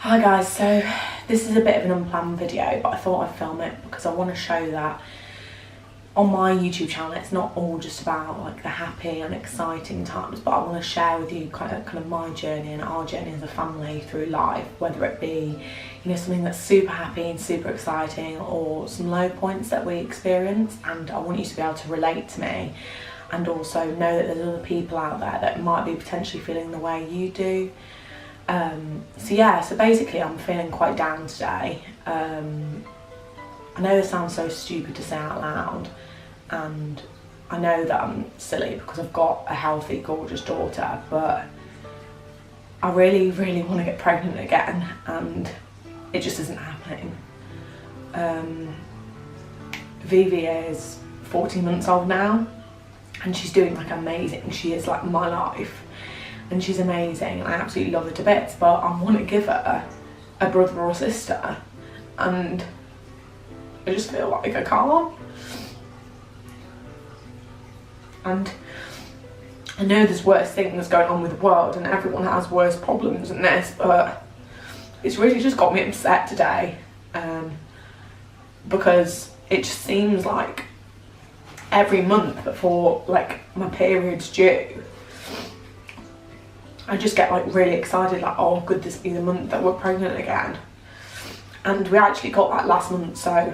Hi guys, so this is a bit of an unplanned video, but I thought I'd film it because I want to show that on my YouTube channel it's not all just about like the happy and exciting times, but I want to share with you kind of my journey and our journey as a family through life, whether it be, you know, something that's super happy and super exciting or some low points that we experience. And I want you to be able to relate to me and also know that there's other people out there that might be potentially feeling the way you do. So basically I'm feeling quite down today. I know this sounds so stupid to say out loud, and I know that I'm silly because I've got a healthy, gorgeous daughter, but I really want to get pregnant again and it just isn't happening. Vivi is 14 months old now and she's doing like amazing. She is like my life. And she's amazing and I absolutely love her to bits, but I want to give her a brother or sister and I just feel like I can't. And I know there's worse things going on with the world and everyone has worse problems than this, but it's really just got me upset today, because it just seems like every month before like my period's due, I just get like really excited, like, oh, could this be the month that we're pregnant again? And we actually got that last month, so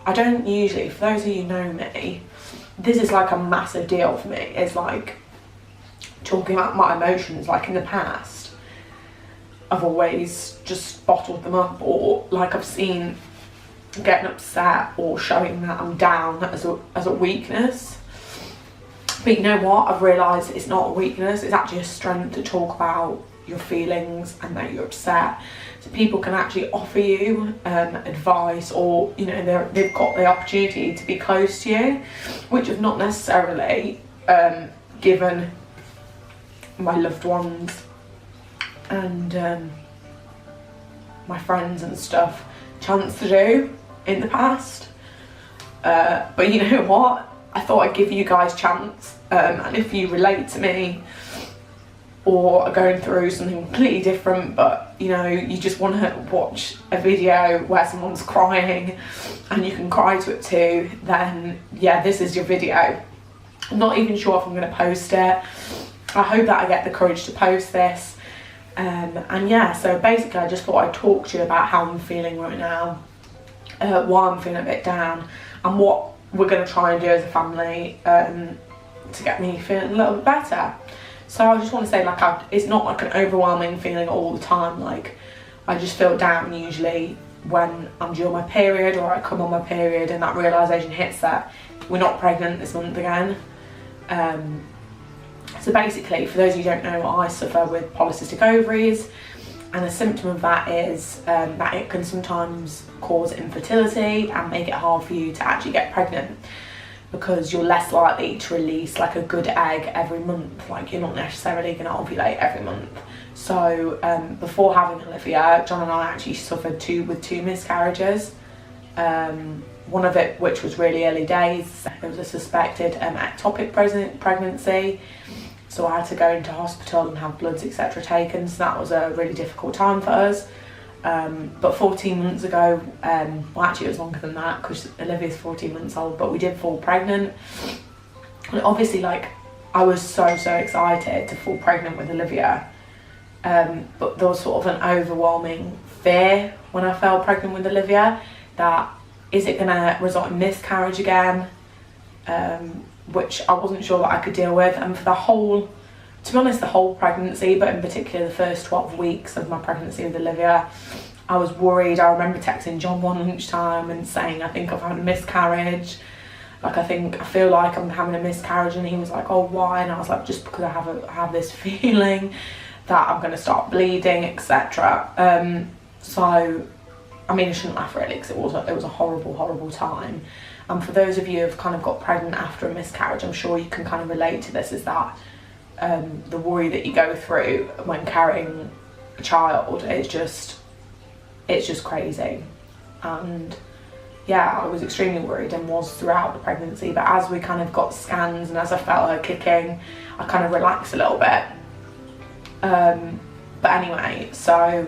I don't usually, for those of you who know me, this is like a massive deal for me. It's like talking about my emotions. Like in the past, I've always just bottled them up, or like I've seen getting upset or showing that I'm down as a weakness. But you know what, I've realised it's not a weakness, it's actually a strength to talk about your feelings and that you're upset. So people can actually offer you advice, or you know, they've got the opportunity to be close to you, which I've not necessarily given my loved ones and my friends and stuff chance to do in the past. But you know what, I thought I'd give you guys a chance, and if you relate to me or are going through something completely different, but you know, you just want to watch a video where someone's crying and you can cry to it too, then yeah, this is your video. I'm not even sure if I'm going to post it. I hope that I get the courage to post this, and yeah, so basically I just thought I'd talk to you about how I'm feeling right now, why I'm feeling a bit down, and what we're going to try and do as a family to get me feeling a little bit better. So I just want to say, like, it's not like an overwhelming feeling all the time. Like, I just feel down usually when I'm due on my period or I come on my period and that realisation hits that we're not pregnant this month again. So basically, for those of you who don't know, I suffer with polycystic ovaries, and a symptom of that is that it can sometimes cause infertility and make it hard for you to actually get pregnant, because you're less likely to release like a good egg every month. Like, you're not necessarily going to ovulate every month. So before having Olivia, John and I actually suffered with two miscarriages. One of it which was really early days. There was a suspected ectopic pregnancy, so I had to go into hospital and have bloods etc taken, so that was a really difficult time for us. But 14 months ago, well actually it was longer than that because Olivia's 14 months old, but we did fall pregnant. And obviously, like, I was so excited to fall pregnant with Olivia, but there was sort of an overwhelming fear when I fell pregnant with Olivia, that is it going to result in miscarriage again, which I wasn't sure that I could deal with. And for to be honest, the whole pregnancy, but in particular the first 12 weeks of my pregnancy with Olivia, I was worried. I remember texting John one lunchtime and saying, I think I've had a miscarriage. Like, I feel like I'm having a miscarriage. And he was like, oh, why? And I was like, just because I have this feeling that I'm going to start bleeding, etc. So, I mean, I shouldn't laugh really, because it was a horrible time. And for those of you who've kind of got pregnant after a miscarriage, I'm sure you can kind of relate to this, is that the worry that you go through when carrying a child, it's just crazy. And yeah, I was extremely worried and was throughout the pregnancy, but as we kind of got scans and as I felt her kicking, I kind of relaxed a little bit. But anyway, so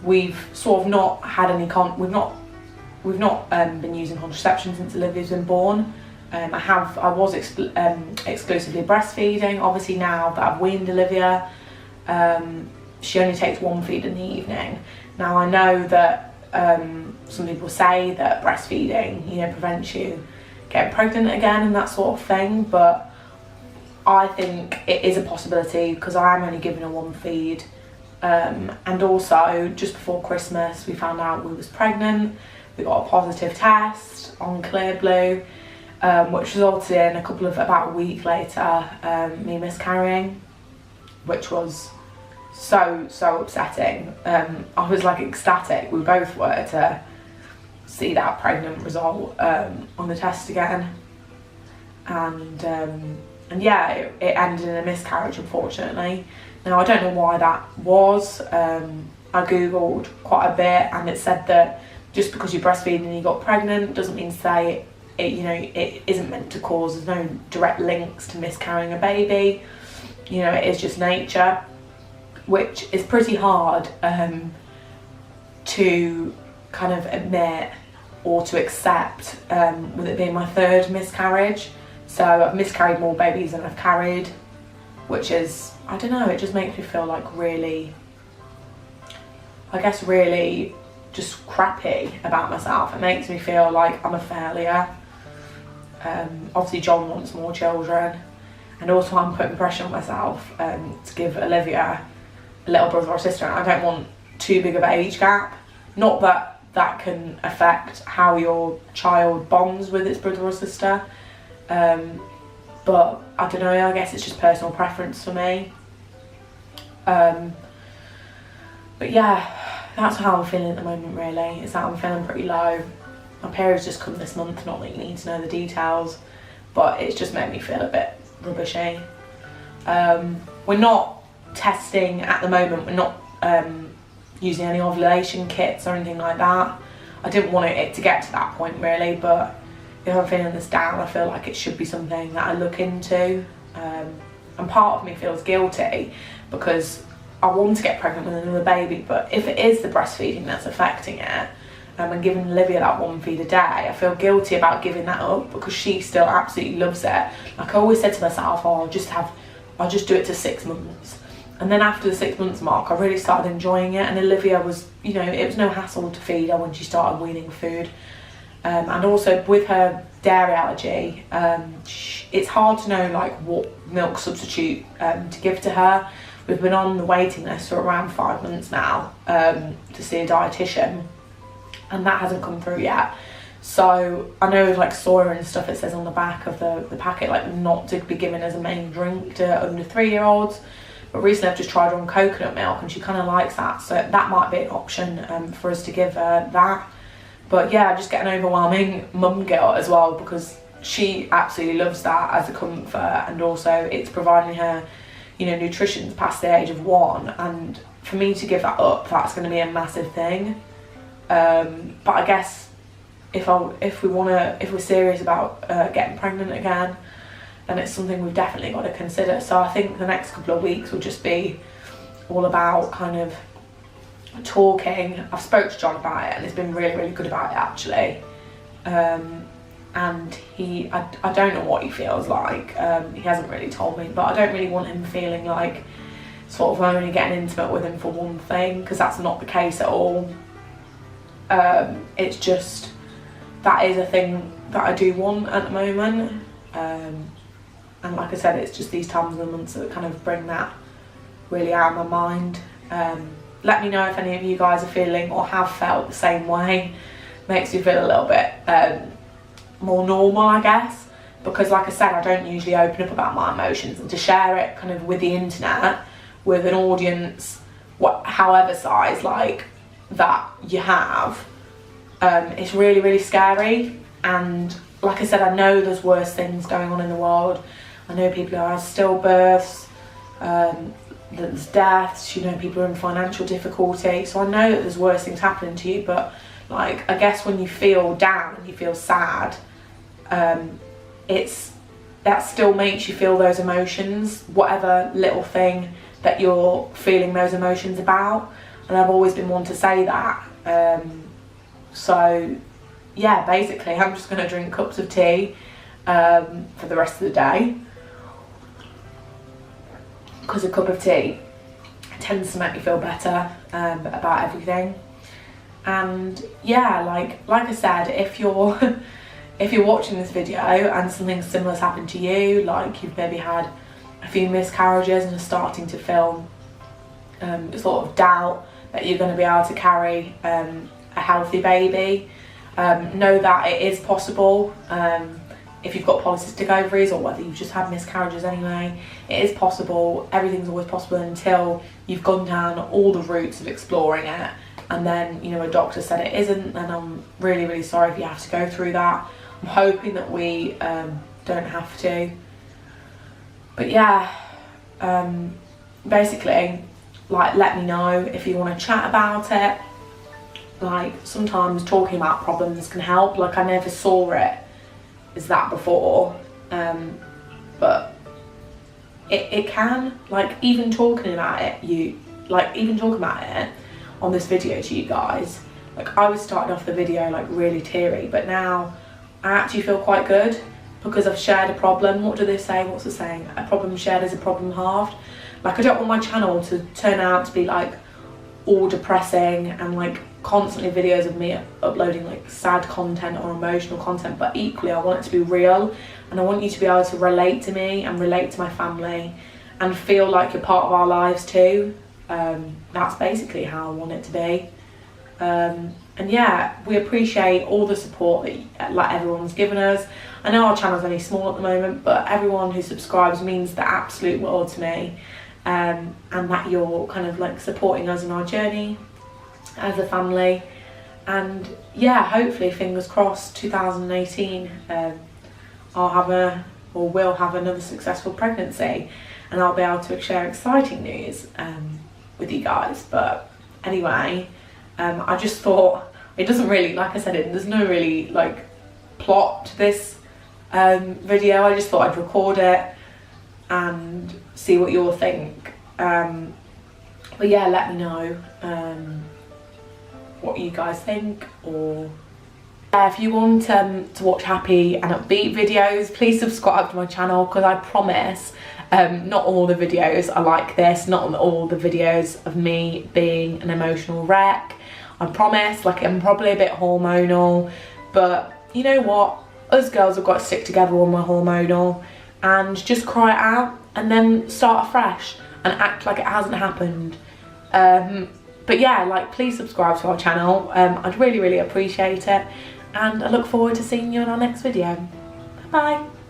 we've sort of not had any we've not been using contraception since Olivia's been born. I was exclusively breastfeeding. Obviously now that I've weaned Olivia, she only takes one feed in the evening. Now I know that some people say that breastfeeding, you know, prevents you getting pregnant again and that sort of thing, but I think it is a possibility because I am only giving her one feed. And also just before Christmas we found out we was pregnant. We got a positive test on Clear Blue, which resulted in about a week later me miscarrying, which was so upsetting. I was like ecstatic, we both were, to see that pregnant result on the test again, and yeah, it ended in a miscarriage, unfortunately. Now I don't know why that was. I googled quite a bit and it said that just because you're breastfeeding and you got pregnant doesn't mean to say it, you know, it isn't meant to cause, there's no direct links to miscarrying a baby. You know, it is just nature, which is pretty hard to kind of admit or to accept, with it being my third miscarriage. So I've miscarried more babies than I've carried, which is, I don't know, it just makes me feel like really, I guess really just crappy about myself. It makes me feel like I'm a failure. Obviously John wants more children, and also I'm putting pressure on myself to give Olivia a little brother or sister, and I don't want too big of an age gap. Not that that can affect how your child bonds with its brother or sister, but I don't know, I guess it's just personal preference for me. But yeah, that's how I'm feeling at the moment really, is that I'm feeling pretty low. My period's just come this month, not that you need to know the details, but it's just made me feel a bit rubbishy. We're not testing at the moment, we're not using any ovulation kits or anything like that. I didn't want it to get to that point really, but if I'm feeling this down, I feel like it should be something that I look into. And part of me feels guilty because I want to get pregnant with another baby, but if it is the breastfeeding that's affecting it, and giving Olivia that one feed a day, I feel guilty about giving that up because she still absolutely loves it. Like I always said to myself, oh, I'll just do it to 6 months. And then after the 6 months mark, I really started enjoying it, and Olivia was, you know, it was no hassle to feed her when she started weaning food. And also with her dairy allergy, it's hard to know like what milk substitute to give to her. We've been on the waiting list for around 5 months now to see a dietitian, and that hasn't come through yet. So I know with like soya and stuff, it says on the back of the packet like not to be given as a main drink to under 3-year-olds. But recently I've just tried her on coconut milk and she kind of likes that, so that might be an option for us to give her that. But yeah, just getting overwhelming mum guilt as well, because she absolutely loves that as a comfort, and also it's providing her, you know, nutrition past the age of 1, and for me to give that up, that's going to be a massive thing. But I guess if we're serious about getting pregnant again, then it's something we've definitely got to consider. So I think the next couple of weeks will just be all about kind of talking. I've spoke to John about it and he's been really good about it actually. And I don't know what he feels like. He hasn't really told me, but I don't really want him feeling like sort of only getting intimate with him for one thing, because that's not the case at all. It's just that is a thing that I do want at the moment. And like I said, it's just these times of the months that kind of bring that really out of my mind. Let me know if any of you guys are feeling or have felt the same way. Makes me feel a little bit more normal, I guess, because like I said, I don't usually open up about my emotions, and to share it kind of with the internet, with an audience however size like that you have, it's really scary. And like I said, I know there's worse things going on in the world. I know people who have stillbirths, there's deaths, you know, people are in financial difficulty, so I know that there's worse things happening to you, but like I guess when you feel down and you feel sad, that still makes you feel those emotions, whatever little thing that you're feeling those emotions about. and I've always been one to say that. So yeah, basically I'm just going to drink cups of tea for the rest of the day, because a cup of tea tends to make me feel better about everything. And yeah, like I said, if you're if you're watching this video and something similar has happened to you, like you've maybe had a few miscarriages and are starting to feel sort of doubt that you're going to be able to carry a healthy baby, know that it is possible. If you've got polycystic ovaries, or whether you've just had miscarriages anyway, it is possible. Everything's always possible until you've gone down all the routes of exploring it, and then, you know, a doctor said it isn't. And I'm really, really sorry if you have to go through that. I'm hoping that we don't have to. But yeah, basically, like, let me know if you want to chat about it. Like, sometimes talking about problems can help. Like, I never saw it as that before, but it can, like, even talking about it, on this video to you guys, like, I was starting off the video like really teary, but now I actually feel quite good because I've shared a problem. What do they say? What's the saying? A problem shared is a problem halved. Like, I don't want my channel to turn out to be like all depressing and like constantly videos of me uploading like sad content or emotional content, but equally I want it to be real, and I want you to be able to relate to me and relate to my family and feel like you're part of our lives too. That's basically how I want it to be. And yeah, we appreciate all the support that like everyone's given us. I know our channel's only small at the moment, but everyone who subscribes means the absolute world to me, and that you're kind of like supporting us in our journey as a family. And yeah, hopefully, fingers crossed, 2018 we'll have another successful pregnancy, and I'll be able to share exciting news with you guys. But anyway, I just thought, it doesn't really, like I said, there's no really like plot to this video. I just thought I'd record it and see what you all think. But yeah, let me know what you guys think. Or if you want to watch happy and upbeat videos, please subscribe to my channel, because I promise not all the videos are like this. Not all the videos of me being an emotional wreck. I promise. Like, I'm probably a bit hormonal, but you know what, us girls have got to stick together when we're hormonal and just cry it out and then start afresh and act like it hasn't happened. But yeah, like, please subscribe to our channel. I'd really, really appreciate it, and I look forward to seeing you in our next video. Bye bye.